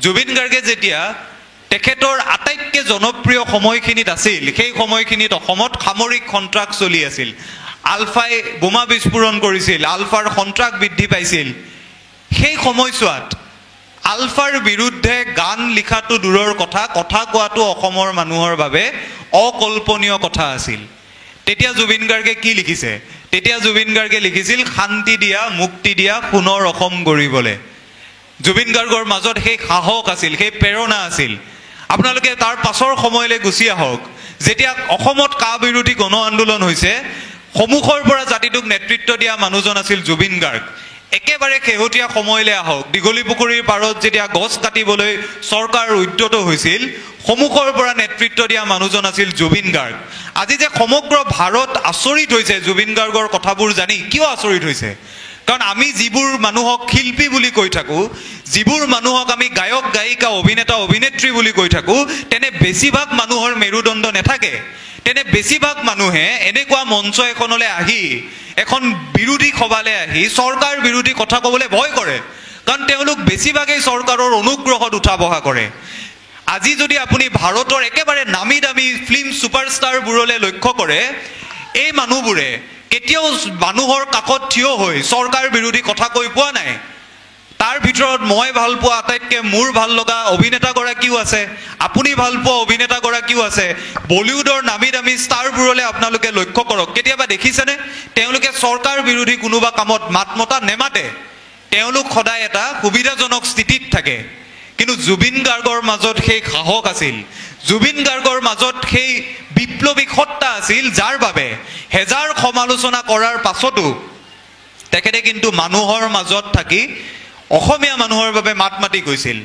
জুবিন গাৰ্গে যেতিয়া তেখেতৰ আটাইতকৈ জনপ্ৰিয় সময়খিনিত আছিল, সেই সময়খিনিত অসমত সামৰিক সন্ত্ৰাস চলি আছিল। আলফাই বোমা বিস্ফোৰণ কৰিছিল, আলফাৰ সন্ত্ৰাস বৃদ্ধি পাইছিল। সেই সময়ছোৱাত আলফাৰ বিৰুদ্ধে গান লিখাটো দূৰৰ কথা, কথা কোৱাটো অসমৰ মানুহৰ বাবে অকল্পনীয় কথা আছিল। তেতিয়া জুবিন গাৰ্গে কি লিখিছে? তেতিয়া জুবিন গাৰ্গে লিখিছিল, শান্তি দিয়া, মুক্তি দিয়া, পুনৰ অসম গঢ়িবলৈ। জুবিন গাৰ্গৰ মাজত সেই সাহস আছিল, সেই প্ৰেৰণা আছিল। আপোনালোকে তাৰ পাছৰ সময়লৈ গুচি আহক, যেতিয়া অসমত কা বিৰোধী গণ আন্দোলন হৈছে, সন্মুখৰ পৰা জাতিটোক নেতৃত্ব দিয়া মানুহজন আছিল জুবিন গাৰ্গ। একেবাৰে শেহতীয়া সময়লৈ আহক, দীঘলী পুখুৰীৰ পাৰত যেতিয়া গছ কাটিবলৈ চৰকাৰ উদ্যত হৈছিল, সন্মুখৰ পৰা নেতৃত্ব দিয়া মানুহজন আছিল জুবিন গাৰ্গ। আজি যে সমগ্ৰ ভাৰত আচৰিত হৈছে জুবিন গাৰ্গৰ কথাবোৰ জানি, কিয় আচৰিত হৈছে? কাৰণ আমি যিবোৰ মানুহক শিল্পী বুলি কৈ থাকোঁ, যিবোৰ মানুহক আমি গায়ক গায়িকা অভিনেতা অভিনেত্ৰী বুলি কৈ থাকোঁ, তেনে বেছিভাগ মানুহৰ মেৰুদণ্ড নাথাকে। তেনে বেছিভাগ মানুহে এনেকুৱা মঞ্চ এখনলৈ আহি, এখন বিৰোধী সভালৈ আহি চৰকাৰ বিৰোধী কথা ক'বলৈ ভয় কৰে, কাৰণ তেওঁলোক বেছিভাগেই চৰকাৰৰ অনুগ্ৰহত উঠা বহা কৰে। আজি যদি আপুনি ভাৰতৰ একেবাৰে নামী দামী ফিল্ম ছুপাৰষ্টাৰবোৰলৈ লক্ষ্য কৰে, এই মানুহবোৰে কেতিয়াও মানুহৰ কাষত থিয় হৈ চৰকাৰ বিৰোধী কথা কৈ পোৱা নাই। তাৰ ভিতৰত মই ভাল পোৱা আটাইতকৈ মোৰ ভাল লগা অভিনেতাগৰাকীও আছে, আপুনি ভাল পোৱা অভিনেতাগৰাকীও আছে। বলিউডৰ নামী দামী ষ্টাৰবোৰলৈ আপোনালোকে লক্ষ্য কৰক, কেতিয়াবা দেখিছেনে তেওঁলোকে চৰকাৰ বিৰোধী কোনোবা কামত মাত মতা নেমাতে? তেওঁলোক সদায় এটা সুবিধাজনক স্থিতিত থাকে। কিন্তু জুবিন গাৰ্গৰ মাজত সেই সাহস আছিল, জুবিন গাৰ্গৰ মাজত সেই বিপ্লৱী সত্তা আছিল, যাৰ বাবে হেজাৰ সমালোচনা কৰাৰ পাছতো তেখেতে কিন্তু মানুহৰ মাজত থাকি অসমীয়া মানুহৰ বাবে মাত মাতি গৈছিল।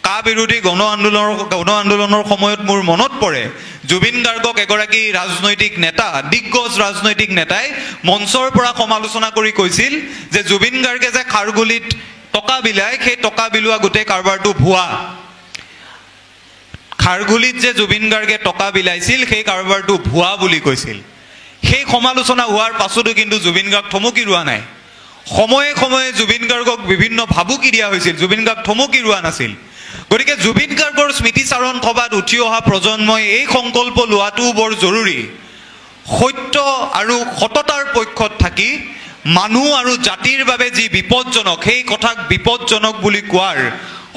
কা বিৰোধী গণ আন্দোলনৰ সময়ত মোৰ মনত পৰে, জুবিন গাৰ্গক এগৰাকী ৰাজনৈতিক নেতা, দিগ্গজ ৰাজনৈতিক নেতাই মঞ্চৰ পৰা সমালোচনা কৰি কৈছিল যে জুবিন গাৰ্গে যে খাৰগুলিত টকা বিলায়, সেই টকা বিলোৱা গোটেই কাৰবাৰটো ভুৱা। খাৰগুলিত যে জুবিন গাৰ্গে টকা বিলাইছিল, সেই কাৰবাৰটো ভুৱা বুলি কৈছিল। সেই সমালোচনা হোৱাৰ পাছতো কিন্তু জুবিন গাৰ্গ থমকি ৰোৱা নাই। সময়ে সময়ে জুবিন গাৰ্গক বিভিন্ন ভাবুকি দিয়া হৈছিল, জুবিন গাৰ্গ থমকি ৰোৱা নাছিল। গতিকে জুবিন গাৰ্গৰ স্মৃতিচাৰণ সভাত উঠি অহা প্ৰজন্মই এই সংকল্প লোৱাটো বৰ জৰুৰী, সত্য আৰু সততাৰ পক্ষত থাকি মানুহ আৰু জাতিৰ বাবে যি বিপদজনক, সেই কথাক বিপদজনক বুলি কোৱাৰ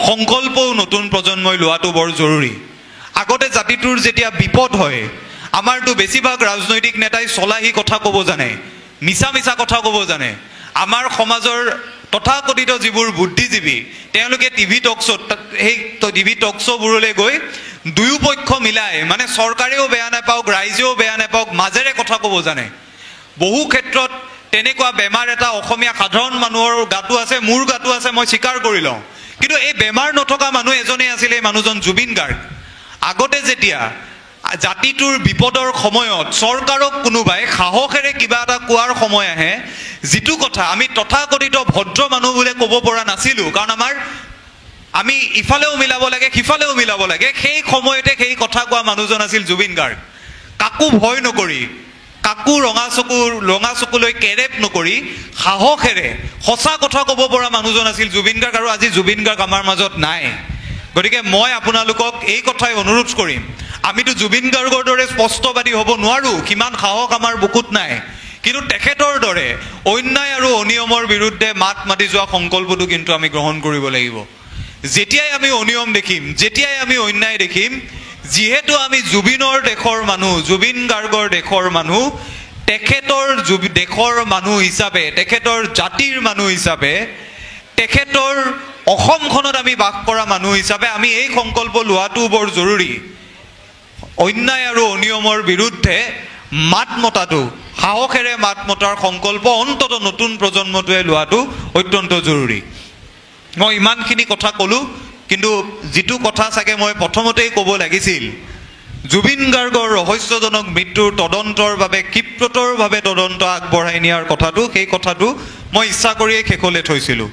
সংকল্পও নতুন প্ৰজন্মই লোৱাটো বৰ জৰুৰী। আগতে জাতিটোৰ যেতিয়া বিপদ হয়, আমাৰতো বেছিভাগ ৰাজনৈতিক নেতাই চলাহী কথা ক'ব জানে, মিছা মিছা কথা ক'ব জানে। আমাৰ সমাজৰ তথাকথিত যিবোৰ বুদ্ধিজীৱী, তেওঁলোকে টিভি টক শ্ব'ত, সেই টিভি টক শ্ব'বোৰলৈ গৈ দুয়োপক্ষ মিলাই, মানে চৰকাৰেও বেয়া নাপাওক, ৰাইজেও বেয়া নাপাওক, মাজেৰে কথা ক'ব জানে। বহু ক্ষেত্ৰত তেনেকুৱা বেমাৰ এটা অসমীয়া সাধাৰণ মানুহৰ গাতো আছে, মোৰ গাতো আছে, মই স্বীকাৰ কৰি লওঁ। কিন্তু এই বেমাৰ নথকা মানুহ এজনেই আছিল এই মানুহজন জুবিন গাৰ্গ। আগতে যেতিয়া জাতিটোৰ বিপদৰ সময়ত চৰকাৰক কোনোবাই সাহসেৰে কিবা এটা কোৱাৰ সময় আহে, যিটো কথা আমি তথাকথিত ভদ্ৰ মানুহ বুলি ক'ব পৰা নাছিলোঁ, কাৰণ আমি ইফালেও মিলাব লাগে সিফালেও মিলাব লাগে, সেই সময়তে সেই কথা কোৱা মানুহজন আছিল জুবিন গাৰ্গ। কাকো ভয় নকৰি, কাকো ৰঙা চকুলৈ কেৰেপ নকৰি সাহসেৰে সঁচা কথা ক'ব পৰা মানুহজন আছিল জুবিন গাৰ্গ। আৰু আজি জুবিন গাৰ্গ আমাৰ মাজত নাই। গতিকে মই আপোনালোকক এই কথাই অনুৰোধ কৰিম, আমিতো জুবিন গাৰ্গৰ দৰে স্পষ্টবাদী হ'ব নোৱাৰোঁ, সিমান সাহস আমাৰ বুকুত নাই, কিন্তু তেখেতৰ দৰে অন্যায় আৰু অনিয়মৰ বিৰুদ্ধে মাত মাতি যোৱা সংকল্পটো কিন্তু আমি গ্ৰহণ কৰিব লাগিব। যেতিয়াই আমি অনিয়ম দেখিম, যেতিয়াই আমি অন্যায় দেখিম, যিহেতু আমি জুবিনৰ দেশৰ মানুহ, জুবিন গাৰ্গৰ দেশৰ মানুহ, তেখেতৰ দেশৰ মানুহ হিচাপে, তেখেতৰ জাতিৰ মানুহ হিচাপে, তেখেতৰ অসমখনত আমি বাস কৰা মানুহ হিচাপে আমি এই সংকল্প লোৱাটো বৰ জৰুৰী। অন্যায় আৰু অনিয়মৰ বিৰুদ্ধে মাত মতাটো, সাহসেৰে মাত মতাৰ সংকল্প অন্তত নতুন প্ৰজন্মটোৱে লোৱাটো অত্যন্ত জৰুৰী। মই ইমানখিনি কথা ক'লোঁ, কিন্তু যিটো কথা চাগে মই প্ৰথমতেই ক'ব লাগিছিল, জুবিন গাৰ্গৰ ৰহস্যজনক মৃত্যুৰ তদন্তৰ বাবে ক্ষিপ্ৰতৰভাৱে তদন্ত আগবঢ়াই নিয়াৰ কথাটো, সেই কথাটো মই ইচ্ছা কৰিয়েই শেষলৈ থৈছিলোঁ।